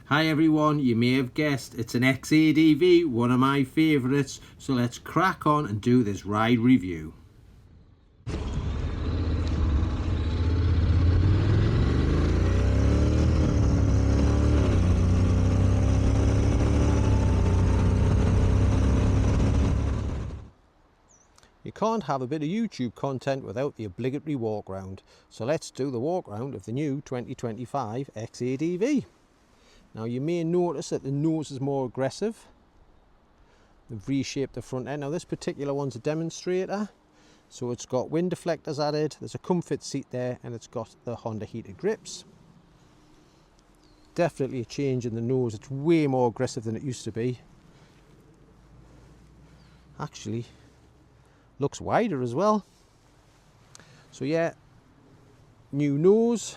Hi everyone, you may have guessed it's an X Adv, one of my favourites, so let's crack on and do this ride review. You can't have a bit of YouTube content without the obligatory walk round, so let's do the walk round of the new 2025 X Adv. Now you may notice that the nose is more aggressive. They've reshaped the front end. Now this particular one's a demonstrator, so it's got wind deflectors added, there's a comfort seat there, and it's got the Honda heated grips. Definitely a change in the nose, it's way more aggressive than it used to be. Actually, looks wider as well. So yeah, new nose.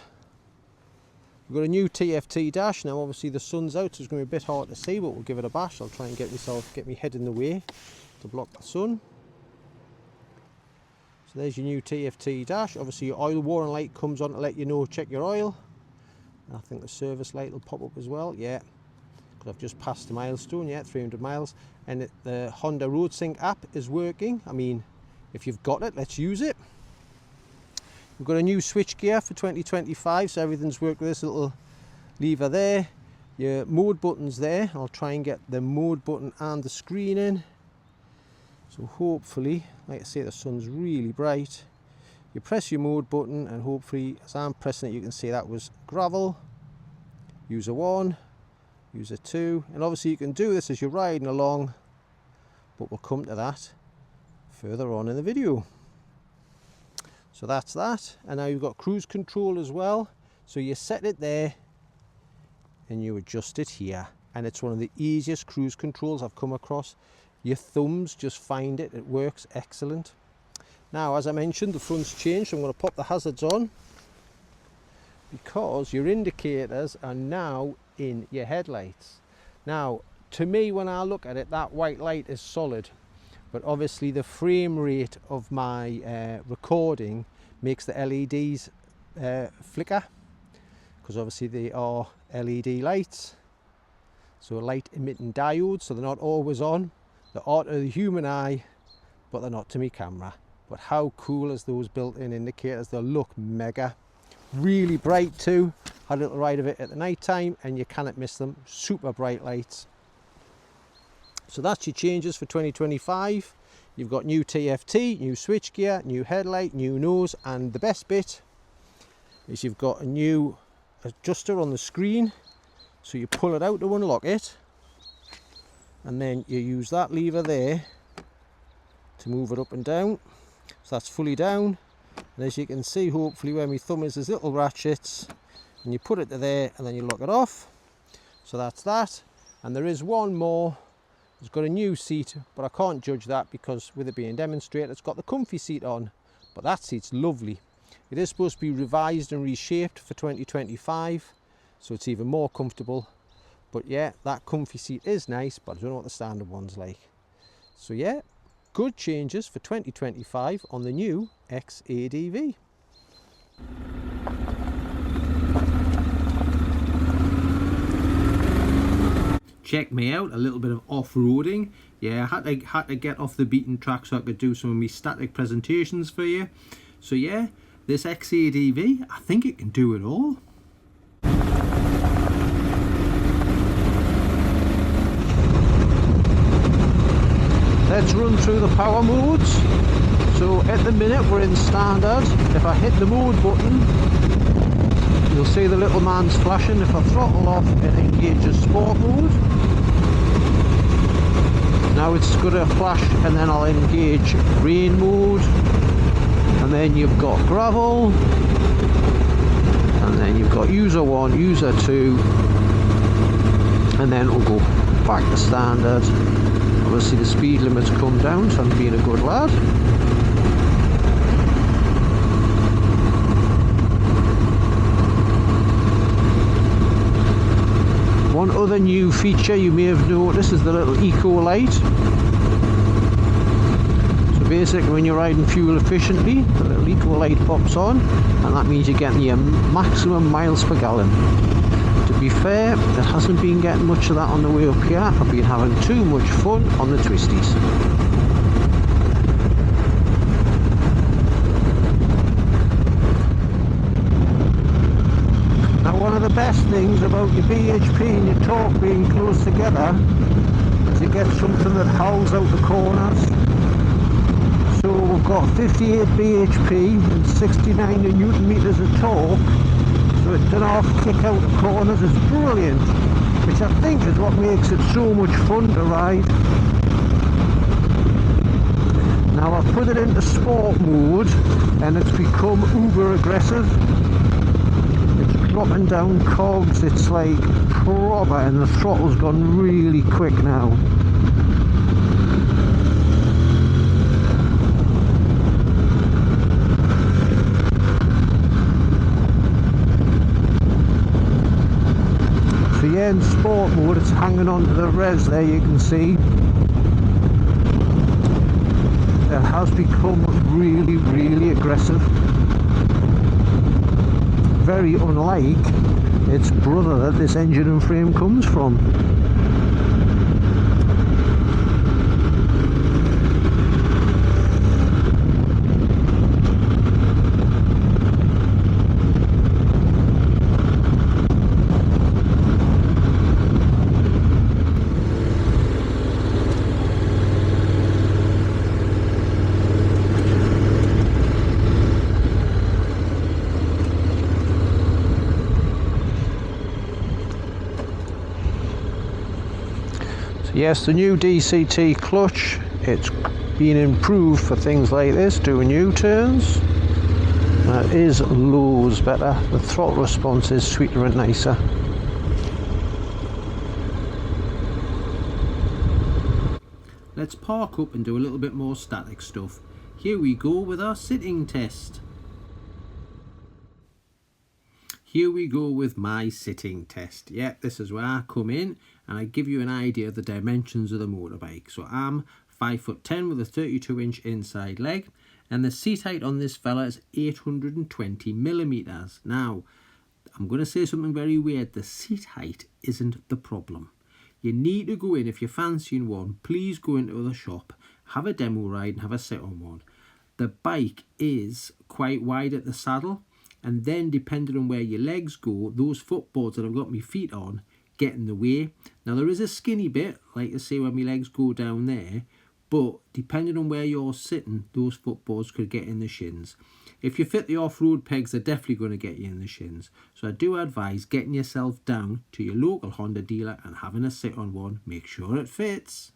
We've got a new TFT dash. Now obviously the sun's out, so it's going to be a bit hard to see, but we'll give it a bash. I'll try and get my head in the way to block the sun. So there's your new TFT dash. Obviously your oil warning light comes on to let you know, check your oil. And I think the service light will pop up as well, yeah. Because I've just passed the milestone, yeah, 300 miles. And the Honda Road Sync app is working. I mean, if you've got it, let's use it. We've got a new switch gear for 2025, so everything's worked with this little lever there. Your mode button's there. I'll try and get the mode button and the screen in. So hopefully, like I say, the sun's really bright. You press your mode button and hopefully, as I'm pressing it, you can see that was gravel, user 1, user 2. And obviously you can do this as you're riding along, but we'll come to that further on in the video. So that's that, and now you've got cruise control as well. So you set it there and you adjust it here, and it's one of the easiest cruise controls I've come across. Your thumbs just find it, it works excellent. Now as I mentioned, the front's changed, so I'm going to pop the hazards on because your indicators are now in your headlights. Now to me, when I look at it, that white light is solid. But obviously the frame rate of my recording makes the LEDs flicker, because obviously they are LED lights, so light emitting diodes, so they're not always on. They are to the human eye, but they're not to me camera. But how cool is those built-in indicators? They look mega. Really bright too. Had a little ride of it at the night time and you cannot miss them. Super bright lights. So that's your changes for 2025. You've got new TFT, new switchgear, new headlight, new nose, and the best bit is you've got a new adjuster on the screen. So you pull it out to unlock it, and then you use that lever there to move it up and down. So that's fully down, and as you can see, hopefully where my thumb is, there's little ratchets, and you put it to there and then you lock it off. So that's that, and there is one more. It's got a new seat, but I can't judge that because with it being demonstrated, it's got the comfy seat on, but that seat's lovely. It is supposed to be revised and reshaped for 2025, so it's even more comfortable. But yeah, that comfy seat is nice, but I don't know what the standard one's like. So yeah, good changes for 2025 on the new X Adv. Check me out, a little bit of off-roading. Yeah, I had to get off the beaten track so I could do some of my static presentations for you. So yeah, this X Adv, I think it can do it all. Let's run through the power modes. So at the minute we're in standard. If I hit the mode button, you'll see the little man's flashing. If I throttle off, it engages sport mode. Now it's going to flash and then I'll engage rain mode. And then you've got gravel. And then you've got user 1, user 2. And then we'll go back to standard. Obviously the speed limit's come down, so I'm being a good lad. One other new feature you may have noticed is the little eco light. So basically when you're riding fuel efficiently, the little eco light pops on, and that means you're getting your maximum miles per gallon. To To be fair, there hasn't been getting much of that on the way up here. I've been having too much fun on the twisties. Now, one of the best things about your BHP and your torque being close together is you get something that howls out the corners. So we've got 58 BHP and 69 Newton meters of torque, so it doesn't half kick out the corners. It's brilliant, which I think is what makes it so much fun to ride. Now I've put it into sport mode and it's become uber aggressive. It's dropping down cogs, it's like proper, and the throttle's gone really quick now. So yeah, in sport mode it's hanging on to the res there, you can see. It has become really, really aggressive. Very unlike its brother that this engine and frame comes from. Yes, the new DCT clutch, it's been improved for things like this, doing U-turns. It is loads better. The throttle response is sweeter and nicer. Let's park up and do a little bit more static stuff. Here we go with our sitting test. Here we go with my sitting test. Yeah, this is where I come in and I give you an idea of the dimensions of the motorbike. So I'm 5'10" with a 32-inch inside leg, and the seat height on this fella is 820 millimeters. Now, I'm going to say something very weird. The seat height isn't the problem. You need to go in, if you're fancying one, please go into the shop, have a demo ride and have a sit on one. The bike is quite wide at the saddle, and then depending on where your legs go, those footboards that I've got my feet on get in the way. Now there is a skinny bit, like I say, when my legs go down there, but depending on where you're sitting, those footboards could get in the shins. If you fit the off-road pegs, they're definitely going to get you in the shins. So I do advise getting yourself down to your local Honda dealer and having a sit on one. Make sure it fits.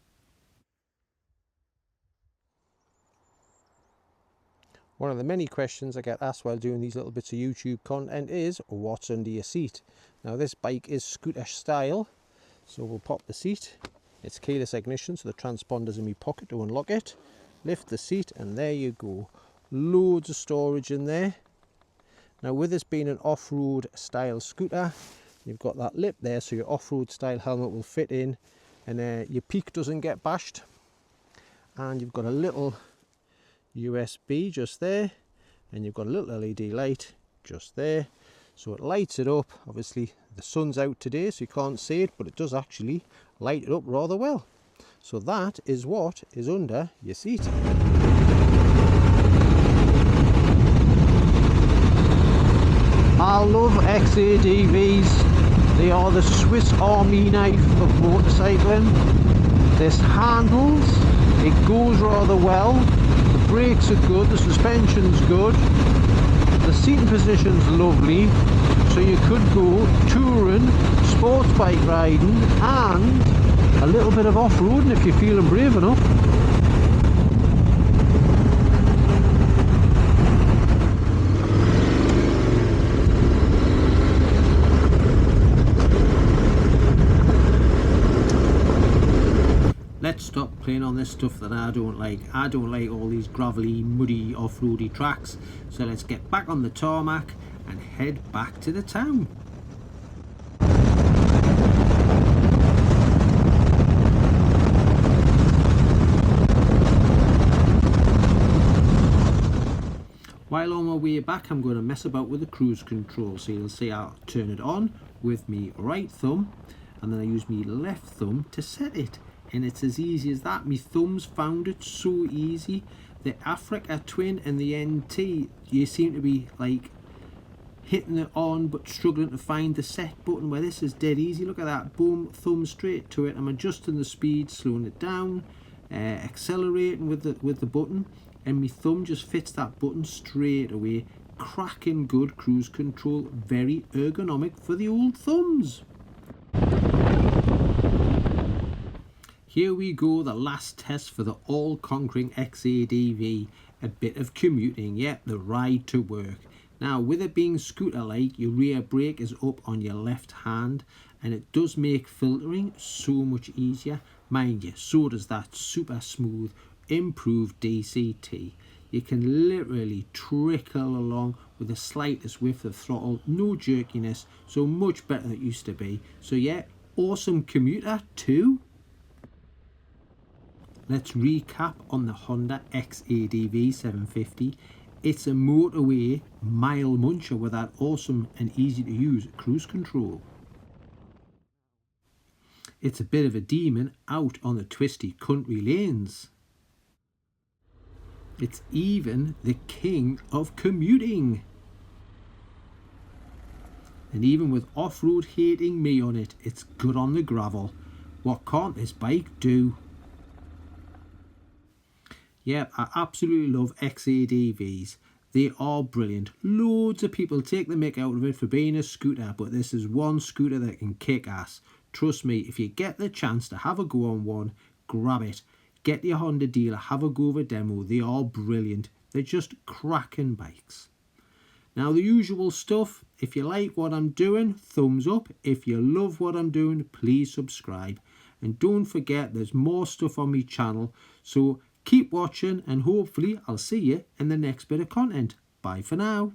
One of the many questions I get asked while doing these little bits of YouTube content is, what's under your seat? Now this bike is scooter style, so we'll pop the seat. It's keyless ignition, so the transponder's in my pocket to unlock it. Lift the seat and there you go. Loads of storage in there. Now with this being an off-road style scooter, you've got that lip there, so your off-road style helmet will fit in, and your peak doesn't get bashed. And you've got a little USB just there, and you've got a little LED light just there, so it lights it up. Obviously the sun's out today so you can't see it, but it does actually light it up rather well. So that is what is under your seat. I love X Advs. They are the Swiss Army knife of motorcycling. This handles, it goes rather well. The brakes are good, the suspension's good, the seating position's lovely, so you could go touring, sports bike riding and a little bit of off-roading if you're feeling brave enough. Let's stop playing on this stuff that I don't like. I don't like all these gravelly, muddy, off-roady tracks. So let's get back on the tarmac and head back to the town. While on my way back, I'm going to mess about with the cruise control. So you'll see I'll turn it on with me right thumb, and then I use my left thumb to set it. And it's as easy as that. My thumbs found it so easy. The Africa Twin and the NT, you seem to be like hitting it on but struggling to find the set button, where this is dead easy. Look at that, boom, thumb straight to it. I'm adjusting the speed, slowing it down, accelerating with the button, and my thumb just fits that button straight away. Cracking good cruise control, very ergonomic for the old thumbs. Here we go, the last test for the all-conquering X Adv. A bit of commuting, yep, the ride to work. Now, with it being scooter-like, your rear brake is up on your left hand, and it does make filtering so much easier. Mind you, so does that super smooth, improved DCT. You can literally trickle along with the slightest whiff of throttle, no jerkiness, so much better than it used to be. So yeah, awesome commuter too. Let's recap on the Honda X Adv 750. It's a motorway mile muncher with that awesome and easy to use cruise control. It's a bit of a demon out on the twisty country lanes. It's even the king of commuting. And even with off-road hating me on it, it's good on the gravel. What can't this bike do? Yeah, I absolutely love X Advs. They are brilliant. Loads of people take the mick out of it for being a scooter, but this is one scooter that can kick ass. Trust me, if you get the chance to have a go on one, grab it. Get to your Honda dealer, have a go of a demo. They are brilliant. They're just cracking bikes. Now, the usual stuff. If you like what I'm doing, thumbs up. If you love what I'm doing, please subscribe. And don't forget, there's more stuff on my channel. So keep watching, and hopefully I'll see you in the next bit of content. Bye for now.